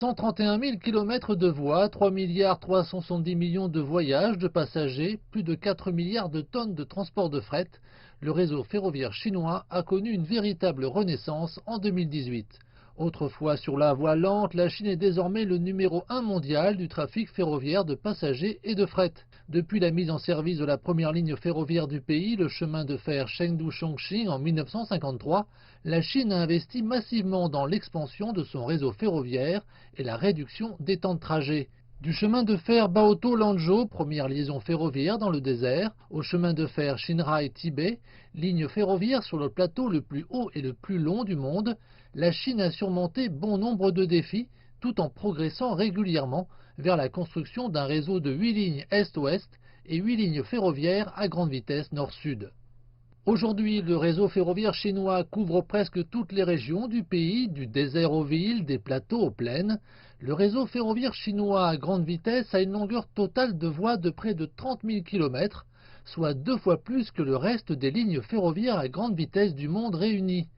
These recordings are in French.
131 000 km de voies, 3,370 milliards de voyages de passagers, plus de 4 milliards de tonnes de transport de fret, le réseau ferroviaire chinois a connu une véritable renaissance en 2018. Autrefois sur la voie lente, la Chine est désormais le numéro 1 mondial du trafic ferroviaire de passagers et de fret. Depuis la mise en service de la première ligne ferroviaire du pays, le chemin de fer Chengdu-Chongqing en 1953, la Chine a investi massivement dans l'expansion de son réseau ferroviaire et la réduction des temps de trajet. Du chemin de fer Baotou-Lanzhou, première liaison ferroviaire dans le désert, au chemin de fer Shinrai-Tibet, ligne ferroviaire sur le plateau le plus haut et le plus long du monde, la Chine a surmonté bon nombre de défis tout en progressant régulièrement vers la construction d'un réseau de 8 lignes est-ouest et 8 lignes ferroviaires à grande vitesse nord-sud. Aujourd'hui, le réseau ferroviaire chinois couvre presque toutes les régions du pays, du désert aux villes, des plateaux aux plaines. Le réseau ferroviaire chinois à grande vitesse a une longueur totale de voies de près de 30 000 km, soit 2 fois plus que le reste des lignes ferroviaires à grande vitesse du monde réunies.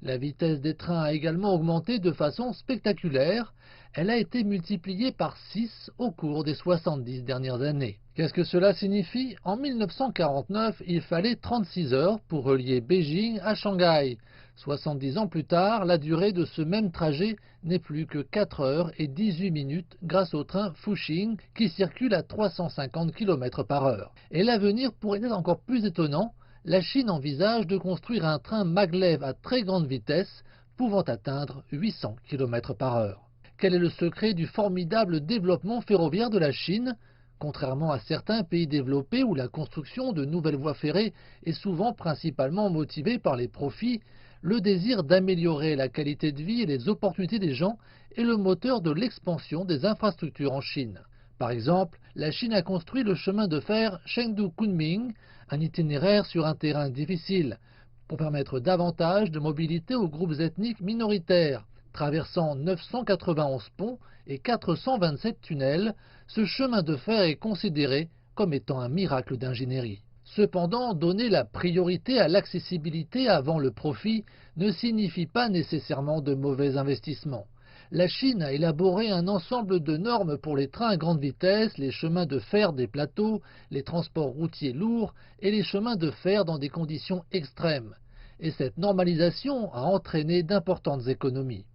La vitesse des trains a également augmenté de façon spectaculaire. Elle a été multipliée par 6 au cours des 70 dernières années. Qu'est-ce que cela signifie? En 1949, il fallait 36 heures pour relier Beijing à Shanghai. 70 ans plus tard, la durée de ce même trajet n'est plus que 4 heures et 18 minutes grâce au train Fuxing qui circule à 350 km par heure. Et l'avenir pourrait être encore plus étonnant. La Chine envisage de construire un train maglev à très grande vitesse pouvant atteindre 800 km par heure. Quel est le secret du formidable développement ferroviaire de la Chine? Contrairement à certains pays développés où la construction de nouvelles voies ferrées est souvent principalement motivée par les profits, le désir d'améliorer la qualité de vie et les opportunités des gens est le moteur de l'expansion des infrastructures en Chine. Par exemple, la Chine a construit le chemin de fer Chengdu-Kunming, un itinéraire sur un terrain difficile, pour permettre davantage de mobilité aux groupes ethniques minoritaires. Traversant 991 ponts et 427 tunnels, ce chemin de fer est considéré comme étant un miracle d'ingénierie. Cependant, donner la priorité à l'accessibilité avant le profit ne signifie pas nécessairement de mauvais investissements. La Chine a élaboré un ensemble de normes pour les trains à grande vitesse, les chemins de fer des plateaux, les transports routiers lourds et les chemins de fer dans des conditions extrêmes. Et cette normalisation a entraîné d'importantes économies.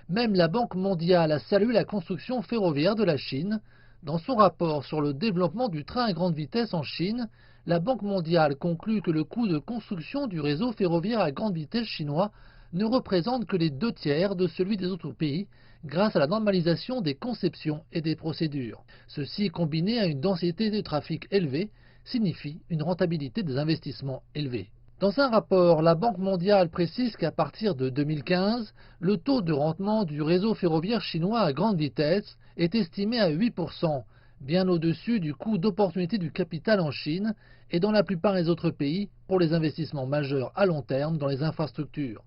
Même la Banque mondiale a salué la construction ferroviaire de la Chine. Dans son rapport sur le développement du train à grande vitesse en Chine, la Banque mondiale conclut que le coût de construction du réseau ferroviaire à grande vitesse chinois ne représente que les 2 tiers de celui des autres pays grâce à la normalisation des conceptions et des procédures. Ceci, combiné à une densité de trafic élevée, signifie une rentabilité des investissements élevée. Dans un rapport, la Banque mondiale précise qu'à partir de 2015, le taux de rendement du réseau ferroviaire chinois à grande vitesse est estimé à 8%, bien au-dessus du coût d'opportunité du capital en Chine et dans la plupart des autres pays pour les investissements majeurs à long terme dans les infrastructures.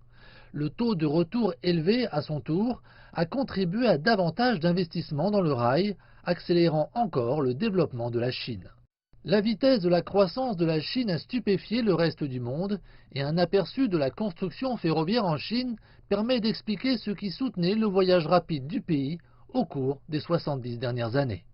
Le taux de retour élevé, à son tour, a contribué à davantage d'investissements dans le rail, accélérant encore le développement de la Chine. La vitesse de la croissance de la Chine a stupéfié le reste du monde et un aperçu de la construction ferroviaire en Chine permet d'expliquer ce qui soutenait le voyage rapide du pays au cours des 70 dernières années.